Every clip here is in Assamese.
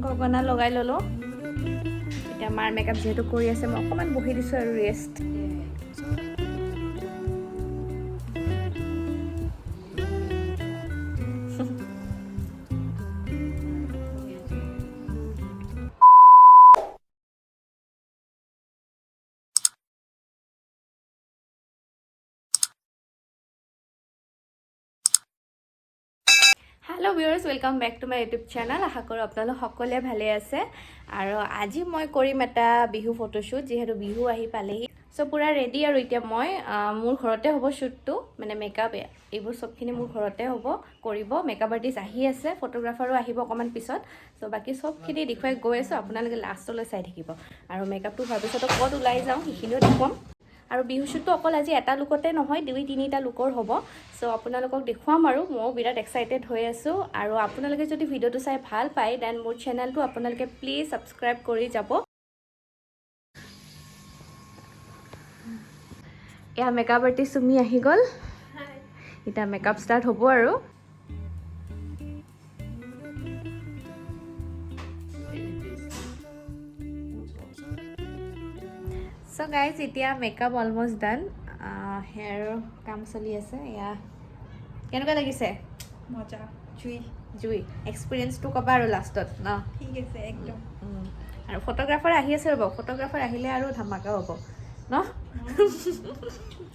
গগনা লগাই ল'লোঁ। এতিয়া মাৰ মেকআপ যিহেতু কৰি আছে মই অকণমান বহি দিছোঁ আৰু rest. Hello' viewers, welcome back to my YouTube channel. আশা কৰোঁ আপোনালোক সকলোৱে ভালে আছে। আৰু আজি মই কৰিম এটা বিহু ফটোশ্বুট, যিহেতু বিহু আহি পালেহি। চ' পূৰা ৰেডি আৰু এতিয়া মই মোৰ ঘৰতে হ'ব শ্বুটটো, মানে মেকআপ এইবোৰ চবখিনি মোৰ ঘৰতে হ'ব কৰিব। মেকআপ আৰ্টিষ্ট আহি আছে, ফটোগ্ৰাফাৰো আহিব অকণমান পিছত। চ' বাকী চবখিনি দেখুৱাই গৈ আছোঁ, আপোনালোকে লাষ্টলৈ চাই থাকিব। আৰু মেকআপটো হোৱাৰ পিছত ক'ত ওলাই যাওঁ সেইখিনিও দেখুৱাম। আৰু বিহু শ্বুটটো অকল আজি এটা লুকতে নহয়, 2-3টা লুকৰ হ'ব। চ' আপোনালোকক দেখুৱাম আৰু ময়ো বিৰাট এক্সাইটেড হৈ আছোঁ। আৰু আপোনালোকে যদি ভিডিঅ'টো চাই ভাল পায় দেন মোৰ চেনেলটো আপোনালোকে প্লিজ ছাবস্ক্ৰাইব কৰি যাব। এয়া মেকআপ আৰ্টিষ্ট চুমি আহি গ'ল। এতিয়া মেকআপ ষ্টাৰ্ট হ'ব আৰু। চ' গাইজ, এতিয়া মেকআপ অলমষ্ট ডান। হেয়াৰৰ কাম চলি আছে। এয়া কেনেকুৱা লাগিছে? মজা। জুই এক্সপিৰিয়েঞ্চটো ক'বা আৰু লাষ্টত ন? ঠিক আছে একদম। আৰু ফটোগ্ৰাফাৰ আহি আছে ৰ'ব, ফটোগ্ৰাফাৰ আহিলে আৰু ধামাকা হ'ব ন?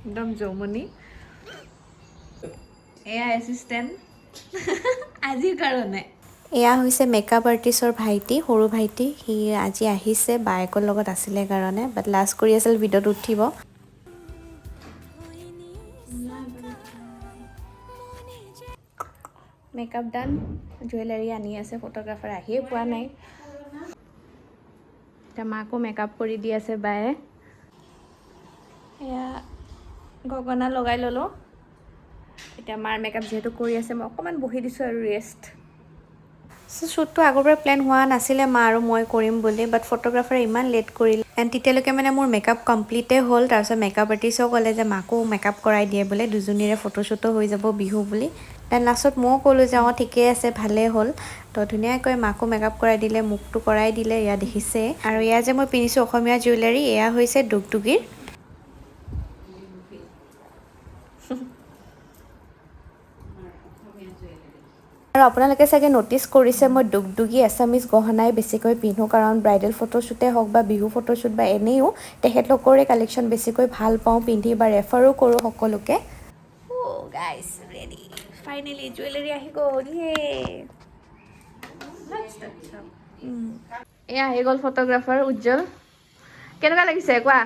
একদম জমনি। এয়া এছিষ্টেণ্ট আজিৰ কাৰণে। এয়া হৈছে মেকআপ আৰ্টিষ্টৰ ভাইটি, সৰু ভাইটি। সি আজি আহিছে বায়েকৰ লগত আছিলে কাৰণে, বাট লাষ্ট কৰি আছিল ভিডিঅ'ত উঠিব। মেকআপ ডান, জুৱেলাৰী আনি আছে, ফটোগ্ৰাফাৰ আহিয়ে পোৱা নাই। এতিয়া মাকো মেকআপ কৰি দি আছে বায়ে। এয়া গগনা লগাই ল'লোঁ। এতিয়া মাৰ মেকআপ যিহেতু কৰি আছে মই অকণমান বহি দিছোঁ আৰু ৰেষ্ট। শ্বুটটো আগৰ পৰা প্লেন হোৱা নাছিলে মা আৰু মই কৰিম বুলি, বাট ফটোগ্ৰাফাৰে ইমান লেট কৰিলে। এণ্ড তেতিয়ালৈকে মানে মোৰ মেকআপ কমপ্লিটেই হ'ল। তাৰপিছত মেকআপ আৰ্টিষ্টেও ক'লে যে মাকো মেকআপ কৰাই দিয়ে বোলে, দুজনীৰে ফটোশ্বুটো হৈ যাব বিহু বুলি। দেন লাষ্টত ময়ো ক'লোঁ যে ঠিকেই আছে, ভালেই হ'ল। তো ধুনীয়াকৈ মাকো মেকআপ কৰাই দিলে, মোকটো কৰাই দিলে, এয়া দেখিছে। আৰু এয়া যে মই পিন্ধিছোঁ অসমীয়া জুৱেলাৰী, এয়া হৈছে দুগদুগীৰ। আৰু আপোনালোকে চাগে ন'টিছ কৰিছে মই দুগদুগী এছামিজ গহনাই বেছিকৈ পিন্ধোঁ, কাৰণ ব্ৰাইডেল ফটোশ্বুটেই হওক বা বিহু ফটোশ্বুট বা এনেও তেখেতলোকৰে কালেকশ্যন বেছিকৈ ভাল পাওঁ পিন্ধি, বা ৰেফাৰো কৰোঁ সকলোকে। গাইজ ৰেডি, ফাইনেলি জুৱেলাৰী আহি গ'ল। এয়া আহি গ'ল ফটোগ্ৰাফাৰ উজ্জ্বল। কেনেকুৱা লাগিছে কোৱা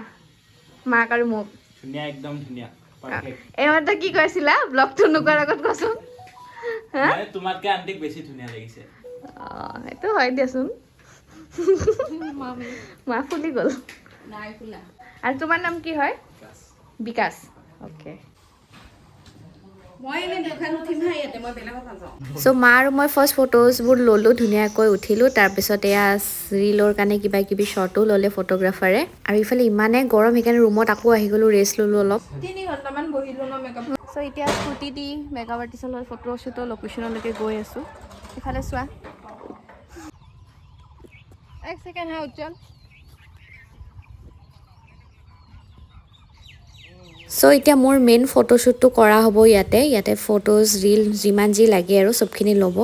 মাক আৰু মোক? ধুনীয়া, একদম ধুনীয়া, পাৰফেক্ট। এইমাত্ৰ কি কৈছিলা ব্লগটো নোকোৱাৰ আগত কোৱাচোন? মানে তোমাতকে আন্টিক বেছি ধুনীয়া লাগিছে। সেইটো হয় দিয়াচোন। মা ফুলি গ'ল। আৰু তোমাৰ নাম কি হয়? বিকাশ। অ'কে। চ' মা আৰু মই ফাৰ্ষ্ট ফটোজবোৰ ল'লোঁ, ধুনীয়াকৈ উঠিলোঁ। তাৰপিছত এয়া ৰীলৰ কাৰণে কিবা কিবি শ্বটো ল'লে ফটোগ্ৰাফাৰে। আৰু ইফালে ইমানে গৰম, সেইকাৰণে ৰুমত আকৌ আহি গ'লোঁ, ৰেষ্ট ল'লোঁ অলপ। 3 ঘণ্টামান বহিলোঁ ন মেকআপ। চ' এতিয়া স্কুটি দি মেকআপ আৰ্টিষ্টৰ লগত ফটোশ্বুটৰ লোকেশ্যনলৈকে গৈ আছোঁ। ইফালে চোৱা। এক ছেকেণ্ড হা উজ্জ্বল। চ' এতিয়া মোৰ মেইন ফটোশ্বুটটো কৰা হ'ব ইয়াতে ফটোজ, ৰীল যিমান যি লাগে আৰু চবখিনি ল'ব।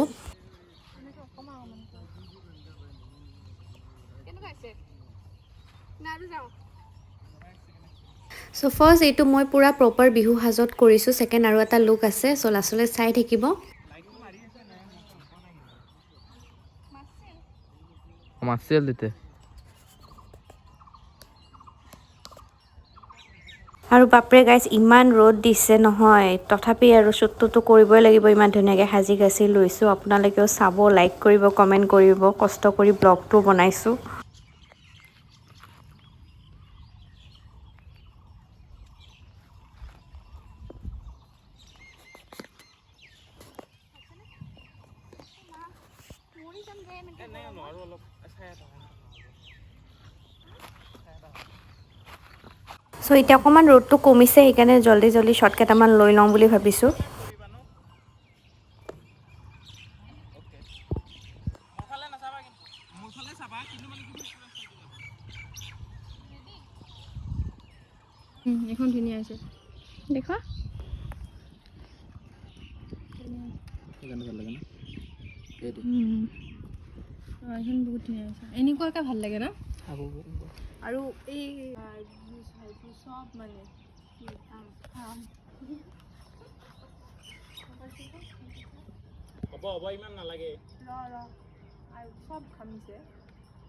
চ' ফাৰ্ষ্ট এইটো মই পূৰা প্ৰপাৰ বিহু সাজত কৰিছোঁ। ছেকেণ্ড আৰু এটা লুক আছে, চ' লাষ্টলৈ চাই থাকিব। আৰু বাপৰে গাইজ ইমান ৰ'দ দিছে নহয়, তথাপি আৰু শ্বুটটোতো কৰিবই লাগিব। ইমান ধুনীয়াকৈ সাজি কাচি লৈছোঁ। আপোনালোকেও চাব, লাইক কৰিব, কমেণ্ট কৰিব। কষ্ট কৰি ব্লগটো বনাইছোঁ। চ' এতিয়া অকণমান ৰ'দটো কমিছে, সেইকাৰণে জল্দি শ্বৰ্ট কেইটামান লৈ লওঁ বুলি ভাবিছোঁ। এখন ধুনীয়া হৈছে দেখো এখন বহুত ধুনীয়া হৈছে এনেকুৱাকৈ ভাল লাগে ন আৰু এই চব মানে হ'ব ইমান নালাগে আৰু চব ঘামিছে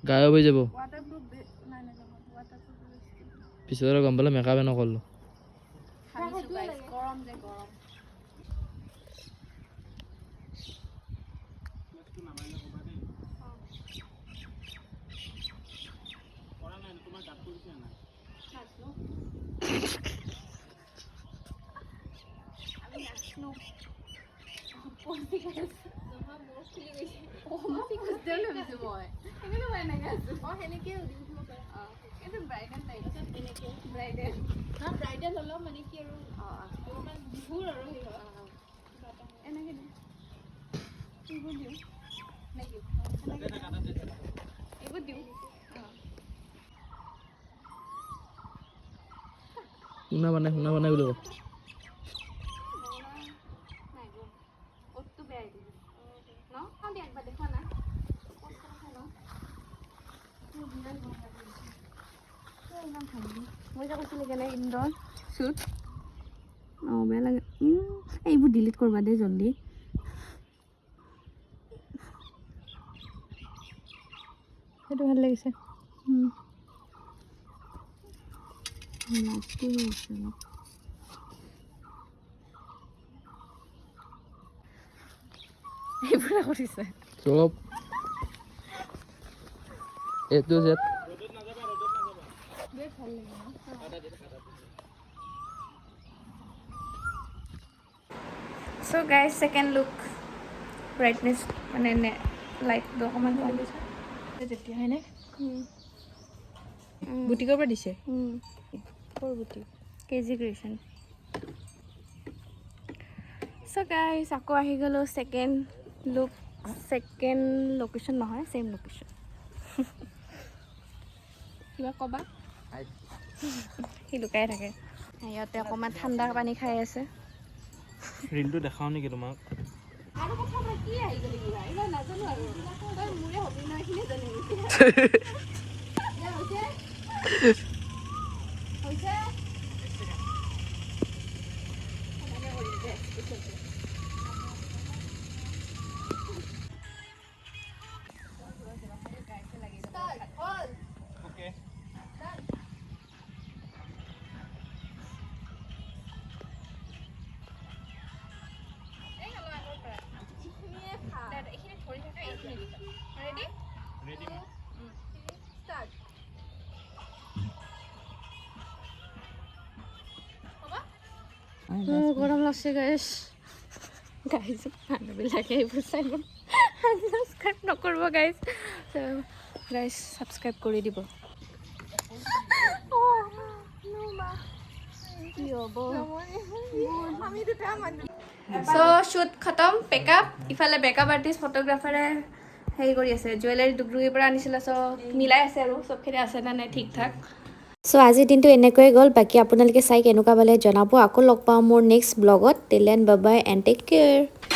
গায়ব হৈ যাব ৱাটাৰপ্ৰুফ নাই ৱাটাৰপ্ৰুফ পিছত গম পালে মেকআপে নকৰিলোঁ গৰম যে গৰম ব্ৰাইডেল হ'লেও মানে কি আৰু অলপমান বিহুৰ আৰু সেই এনেকৈ এইবোৰ দিওঁ নেকি এইবোৰ দিওঁ শুনা মানে বুলি কওঁ মই যে কৈছিলোঁ কেনে ইন্দৰ শ্বুট অঁ বেয়া লাগে এইবোৰ ডিলিট কৰবা দে জল্দি সেইটো ভাল লাগিছে এইবোৰে কৰিছে চব এইটো যে চ' গাইজ ছেকেণ্ড লুক ব্ৰাইটনেছ মানে লাইটটো অকণমান কম তেতিয়া হয়নে বুটিকৰ পৰা দিছে ক'ৰ বুটি কেজি ক্ৰিয়েশ্যন চ' গাইজ আকৌ আহি গ'লোঁ ছেকেণ্ড লুক ছেকেণ্ড লোকেশ্যন নহয় ছেইম লোকেশ্যন কিবা ক'বা সি লুকাই থাকে সিহঁতে অকণমান ঠাণ্ডা পানী খাই আছে ৰিলটো দেখাওঁ নেকি তোমাক আৰু কথা মই কি আহি গ'লি কিবা এইবাৰ নাজানো আৰু তই মোৰে হবি নহয় এইখিনি জানি হৈছে গৰম লাগছে গাইজ গাইজ মানুহবিলাকে এইবোৰ চাই ছাবস্ক্ৰাইব নকৰিব গাইজ গাইজ ছাবস্ক্ৰাইব কৰি দিব চ' শ্বুট খতম পেকআপ ইফালে বেকআপ আৰ্টিষ্ট ফটোগ্ৰাফাৰে হেৰি কৰি আছে জুৱেলাৰী দুগদুগীৰ পৰা আনিছিলে চ' মিলাই আছে আৰু চবখিনি আছে নে নাই ঠিক ঠাক চ' আজিৰ দিনটো এনেকৈয়ে গ'ল বাকী আপোনালোকে চাই কেনেকুৱা পালে জনাব আকৌ লগ পাওঁ মোৰ নেক্সট ব্লগত till then bye bye and take care